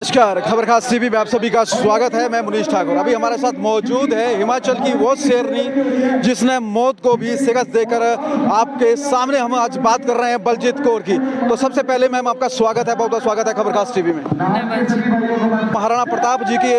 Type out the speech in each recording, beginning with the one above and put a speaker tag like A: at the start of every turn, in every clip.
A: नमस्कार, खबर खास टीवी में आप सभी का स्वागत है। मैं मुनीश ठाकुर। अभी हमारे साथ मौजूद है हिमाचल की वो शेरनी जिसने मौत को भी शिकस्त देकर आपके सामने हम आज बात कर रहे हैं बलजीत कौर की। तो सबसे पहले मैम आपका स्वागत है, बहुत बहुत स्वागत है खबर खास टीवी में। महाराणा प्रताप जी की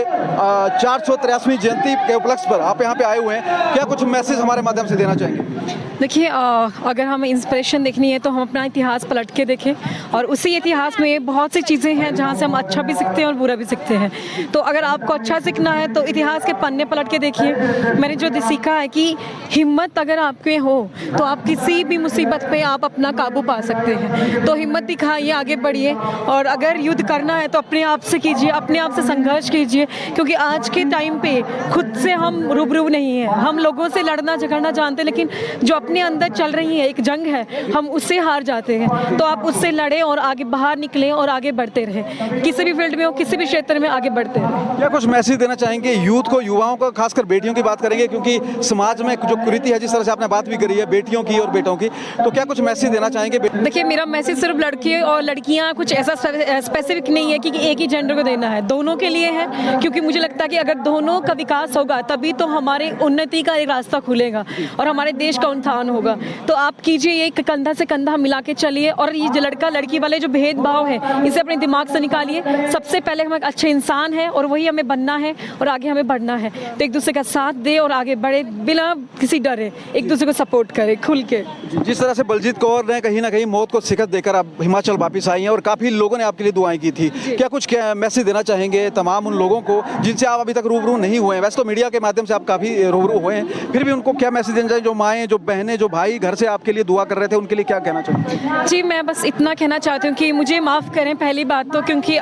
A: 483वीं जयंती के उपलक्ष्य पर आप यहाँ पे आए हुए हैं, क्या कुछ मैसेज हमारे माध्यम से देना चाहेंगे?
B: देखिए, अगर हमें इंस्पिरेशन देखनी है तो हम अपना इतिहास पलट के देखें, और उसी इतिहास में बहुत सी चीज़ें हैं जहाँ से हम अच्छा भी सीखते हैं और बुरा भी सीखते हैं। तो अगर आपको अच्छा सीखना है तो इतिहास के पन्ने पलट के देखिए। मैंने जो सीखा है कि हिम्मत अगर आपके हो तो आप किसी भी मुसीबत पे आप अपना काबू पा सकते हैं। तो हिम्मत दिखाइए, आगे बढ़िए, और अगर युद्ध करना है तो अपने आप से कीजिए, अपने आप से संघर्ष कीजिए, क्योंकि आज के टाइम पे खुद से हम रूबरू नहीं हैं। हम लोगों से लड़ना झगड़ना जानते हैं, लेकिन जो अपने अंदर चल रही है एक जंग है, हम उससे हार जाते हैं। तो आप उससे लड़ें और आगे बाहर निकलें और आगे बढ़ते रहें, किसी भी फील्ड में हो, किसी भी क्षेत्र में आगे बढ़ते रहें।
A: क्या कुछ मैसेज देना चाहेंगे यूथ को, युवाओं को, खासकर बेटियों की बात करेंगे क्योंकि समाज में जो कुरीति है, जिस तरह से आपने बात भी करी है बेटियों की और बेटों की, तो क्या कुछ मैसेज देना चाहेंगे?
B: देखिए, मेरा मैसेज सिर्फ लड़के और लड़कियां कुछ ऐसा स्पेसिफिक नहीं है कि एक ही जेंडर को देना है, दोनों के लिए है। क्योंकि मुझे लगता है कि अगर दोनों का विकास होगा तभी तो हमारे उन्नति का एक रास्ता खुलेगा और हमारे देश का उत्थान होगा। तो आप कीजिए, ये कंधा से कंधा मिला के चलिए, और ये जो लड़का लड़की वाले जो भेदभाव है इसे अपने दिमाग से निकालिए। सबसे पहले हम एक अच्छे इंसान हैं और वही हमें बनना है और आगे हमें बढ़ना है। तो एक दूसरे का साथ दे और आगे बढ़े बिना किसी डरे, एक दूसरे को सपोर्ट करे खुल के।
A: जिस तरह से बलजीत कौर ने कहीं ना कहीं मौत को शिकस्त देकर आप हिमाचल वापस आई हैं और काफ़ी लोगों ने आपके लिए दुआएं की थी, क्या कुछ मैसेज देना चाहेंगे तमाम उन लोगों को जिनसे आप अभी तक रूबरू नहीं हुए हैं? वैसे तो मीडिया के माध्यम से आप काफ़ी रूबरू हुए हैं, फिर भी उनको क्या मैसेज देना चाहिए? जो माएँ, जो बहनें, जो भाई घर से आपके लिए दुआ कर रहे थे, उनके लिए क्या कहना चाहिए?
B: जी, मैं बस इतना कहना चाहती हूँ कि मुझे माफ़ करें पहली बात तो, क्योंकि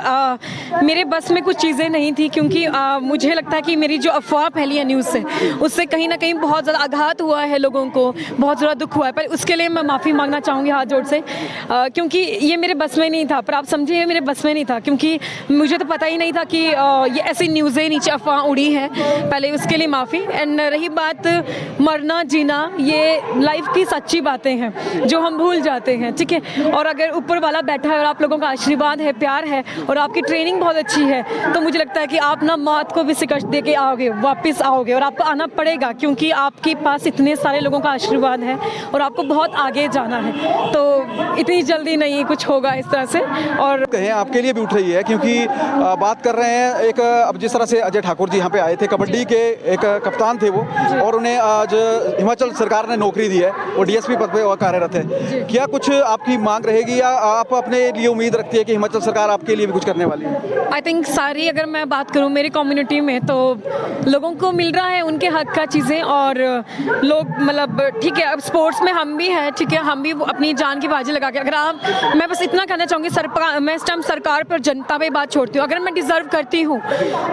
B: मेरे बस में कुछ चीज़ें नहीं थी। क्योंकि मुझे लगता है कि मेरी जो अफवाह फैली है न्यूज़ से, उससे कहीं ना कहीं बहुत ज़्यादा आघात हुआ है, लोगों को बहुत ज़्यादा दुख हुआ है। पर उसके लिए मैं माफ़ी मांगना चाहूँगी हाथ जोड़ से, क्योंकि ये मेरे बस में नहीं था। पर आप समझिए, ये मेरे बस में नहीं था, क्योंकि मुझे तो पता ही नहीं था कि ये ऐसी न्यूज़ें नीचे अफवाह उड़ी है। पहले उसके लिए माफ़ी। एंड रही बात मरना जीना, ये लाइफ की सच्ची बातें हैं जो हम भूल जाते हैं, ठीक है। और अगर ऊपर वाला बैठा है और आप लोगों का आशीर्वाद है, प्यार है और आपकी ट्रेनिंग बहुत अच्छी है, तो मुझे लगता है कि आप ना मौत को भी शिकस्त दे के आओगे, वापस आओगे, और आपको आना पड़ेगा क्योंकि आपके पास इतने सारे लोगों का आशीर्वाद है और आपको बहुत आगे जाना है। तो इतनी जल्दी नहीं कुछ होगा इस तरह से। और
A: कहें आपके लिए भी उठ रही है क्योंकि बात कर रहे हैं एक, अब जिस तरह से अजय ठाकुर जी यहाँ पे आए थे, कबड्डी के एक कप्तान थे वो, और उन्हें आज हिमाचल सरकार ने नौकरी दी है, वो डीएसपी पद पे कार्यरत है। क्या कुछ आपकी मांग रहेगी या आप अपने लिए उम्मीद रखती है कि हिमाचल सरकार आपके लिए भी कुछ करने वाली है?
B: आई थिंक सारी, अगर मैं बात करूँ मेरी कम्युनिटी में, तो लोगों को मिल रहा है उनके हक का चीज़ें, और लोग मतलब ठीक है, अब स्पोर्ट्स में हम भी हैं, ठीक है, हम भी अपनी जान की बाजी लगा के, अगर आप, मैं बस इतना कहना चाहूँगी, मैं इस टाइम सरकार पर जनता पे बात छोड़ती हूँ। अगर मैं डिज़र्व करती हूँ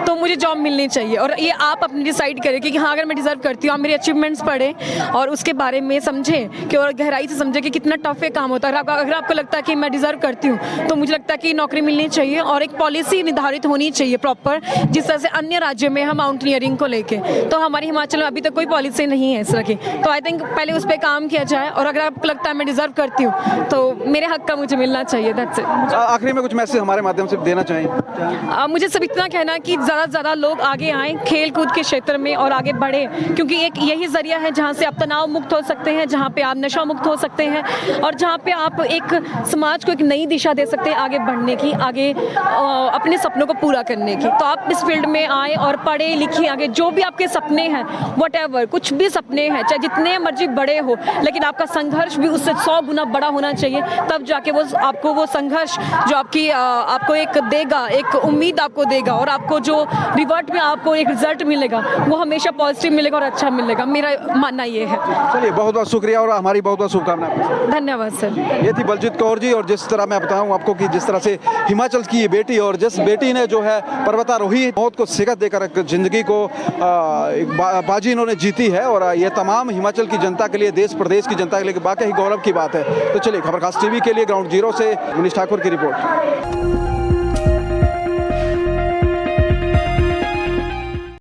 B: तो मुझे जॉब मिलनी चाहिए, और ये आप अपनी डिसाइड करें कि हाँ, अगर मैं डिज़र्व करती हूँ, आप मेरे अचीवमेंट्स पढ़ें और उसके बारे में समझें कि, और गहराई से समझें कि कितना टफ है काम होता है। अगर आपको लगता है कि मैं डिज़र्व करती हूँ तो मुझे लगता है कि नौकरी मिलनी चाहिए और एक पॉलिसी निर्धारित होनी चाहिए प्रॉपर, जिस तरह से अन्य राज्यों में है माउंटेनियरिंग को लेके, तो हमारी हिमाचल में अभी तक कोई पॉलिसी नहीं है इस तरह की। तो आई थिंक पहले उस पर काम किया जाए, और अगर आपको लगता है मैं डिज़र्व करती हूँ तो मेरे हक का मुझे मिलना चाहिए। That's it.
A: आखिरी में कुछ मैसेज हमारे माध्यम से देना चाहें?
B: मुझे सब इतना कहना है कि ज़्यादा से ज़्यादा लोग आगे आएँ खेल कूद के क्षेत्र में और आगे बढ़े, क्योंकि एक यही ज़रिया है जहाँ से आप तनाव मुक्त हो सकते हैं, जहाँ पे आप नशा मुक्त हो सकते हैं, और जहाँ पे आप एक समाज को एक नई दिशा दे सकते हैं आगे बढ़ने की, आगे अपने सपनों को पूरा करने की। तो आप इस फील्ड में आए और पढ़े लिखिए, आगे जो भी आपके सपने हैं, व्हाटएवर, कुछ भी सपने हैं, चाहे जितने मर्जी बड़े हो, लेकिन आपका संघर्ष भी उससे 100 गुना बड़ा होना चाहिए। तब जाके वो आपको वो संघर्ष जो आपको एक देगा, एक उम्मीद आपको देगा, और आपको जो रिवर्ट में आपको एक रिजल्ट मिलेगा वो हमेशा पॉजिटिव मिलेगा और अच्छा मिलेगा। मेरा मानना ये है।
A: चलिए, बहुत बहुत शुक्रिया और हमारी बहुत बहुत शुभकामनाएं।
B: धन्यवाद सर।
A: ये थी बलजीत कौर जी, और जिस तरह मैं बताऊं आपको कि जिस तरह से हिमाचल की ये बेटी, और जिस बेटी ने जो है पर्वतारोही मौत को शिकस्त देकर जिंदगी को एक बाजी इन्होंने जीती है, और ये तमाम हिमाचल की जनता के लिए, देश प्रदेश की जनता के लिए वाकई गौरव की बात है। तो चलिए, खबर खास टीवी के लिए ग्राउंड जीरो से मुनीश ठाकुर की रिपोर्ट।